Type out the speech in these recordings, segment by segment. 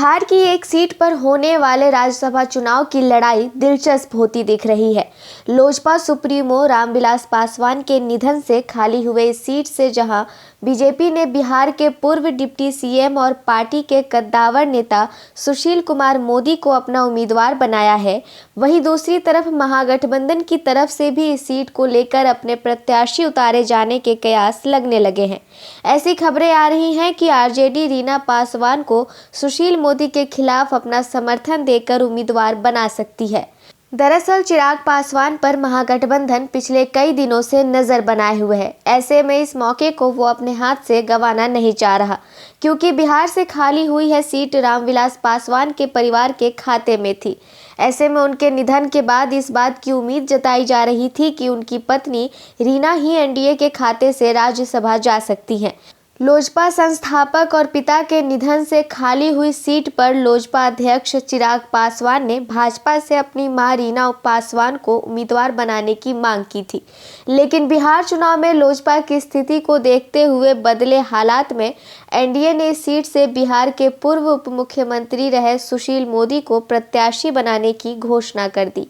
बिहार की एक सीट पर होने वाले राज्यसभा चुनाव की लड़ाई दिलचस्प होती दिख रही है। लोजपा सुप्रीमो रामविलास पासवान के निधन से खाली हुए इस सीट से जहां बीजेपी ने बिहार के पूर्व डिप्टी सीएम और पार्टी के कद्दावर नेता सुशील कुमार मोदी को अपना उम्मीदवार बनाया है, वहीं दूसरी तरफ महागठबंधन की तरफ से भी इस सीट को लेकर अपने प्रत्याशी उतारे जाने के कयास लगने लगे हैं। ऐसी खबरें आ रही हैं कि आरजेडी रीना पासवान को सुशील मोदी के खिलाफ अपना समर्थन देकर उम्मीदवार बना सकती है। दरअसल चिराग पासवान पर महागठबंधन पिछले कई दिनों से नजर बनाए हुए है। ऐसे में इस मौके को वो अपने हाथ से गंवाना नहीं चाह रहा, क्योंकि बिहार से खाली हुई है सीट रामविलास पासवान के परिवार के खाते में थी। ऐसे में उनके निधन के बाद इस बात की उम्मीद जताई जा रही थी कि उनकी पत्नी रीना ही एनडीए के खाते से राज्यसभा जा सकती हैं। लोजपा संस्थापक और पिता के निधन से खाली हुई सीट पर लोजपा अध्यक्ष चिराग पासवान ने भाजपा से अपनी मां रीना पासवान को उम्मीदवार बनाने की मांग की थी, लेकिन बिहार चुनाव में लोजपा की स्थिति को देखते हुए बदले हालात में एनडीए ने इस सीट से बिहार के पूर्व उप मुख्यमंत्री रहे सुशील मोदी को प्रत्याशी बनाने की घोषणा कर दी।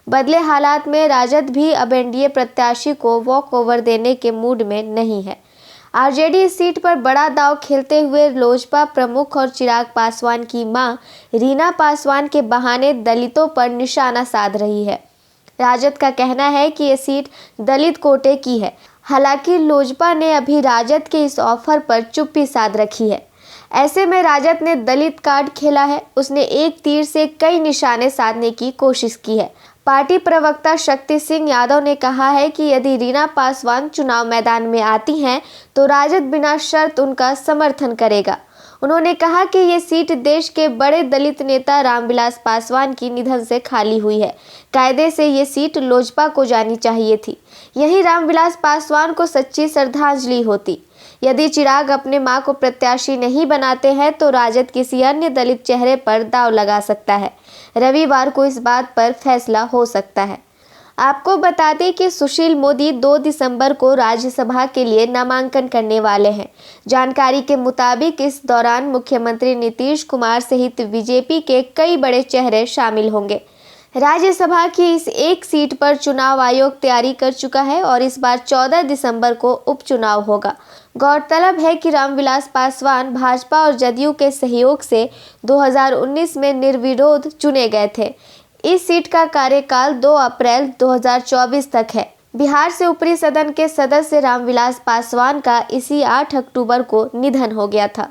बदले हालात में राजद भी अब एनडीए प्रत्याशी को वॉक ओवर देने के मूड में नहीं है। आरजेडी इस सीट पर बड़ा दांव खेलते हुए लोजपा प्रमुख और चिराग पासवान की मां रीना पासवान के बहाने दलितों पर निशाना साध रही है। राजद का कहना है कि ये सीट दलित कोटे की है। हालांकि लोजपा ने अभी राजद के इस ऑफर पर चुप्पी साध रखी है। ऐसे में राजद ने दलित कार्ड खेला है। उसने एक तीर से कई निशाने साधने की कोशिश की है। पार्टी प्रवक्ता शक्ति सिंह यादव ने कहा है कि यदि रीना पासवान चुनाव मैदान में आती हैं तो राजद बिना शर्त उनका समर्थन करेगा। उन्होंने कहा कि ये सीट देश के बड़े दलित नेता रामविलास पासवान की निधन से खाली हुई है। कायदे से ये सीट लोजपा को जानी चाहिए थी। यही रामविलास पासवान को सच्ची श्रद्धांजलि होती। यदि चिराग अपने मां को प्रत्याशी नहीं बनाते हैं तो राजद किसी अन्य दलित चेहरे पर दांव लगा सकता है। रविवार को इस बात पर फैसला हो सकता है। आपको बता दें कि सुशील मोदी 2 दिसंबर को राज्यसभा के लिए नामांकन करने वाले हैं। जानकारी के मुताबिक इस दौरान मुख्यमंत्री नीतीश कुमार सहित बीजेपी के कई बड़े चेहरे शामिल होंगे। राज्यसभा की इस एक सीट पर चुनाव आयोग तैयारी कर चुका है और इस बार 14 दिसंबर को उपचुनाव होगा। गौरतलब है कि रामविलास पासवान भाजपा और जदयू के सहयोग से 2019 में निर्विरोध चुने गए थे। इस सीट का कार्यकाल 2 अप्रैल 2024 तक है। बिहार से ऊपरी सदन के सदस्य रामविलास पासवान का इसी 8 अक्टूबर को निधन हो गया था।